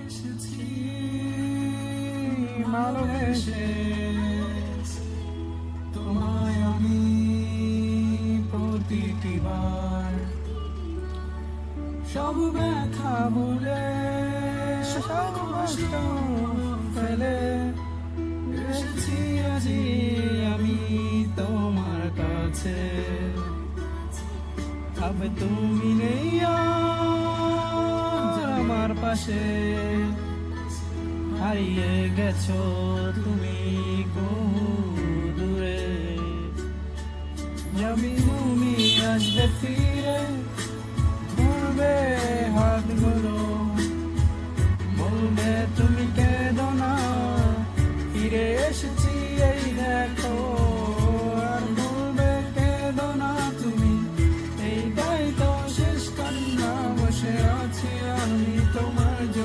এসেছি ভালোবেসে তোমায় আমি প্রতিটি বার সব ব্যথা ভুলে সব কষ্ট ফেলে এসেছি আজি আমি তোমার কাছে তবে তুমি নেই আর আমার পাশে হারিয়ে গেছো তুমি বহু দূরে যাবি তুমি আসবে ফিরে ধরবে হাতগুলো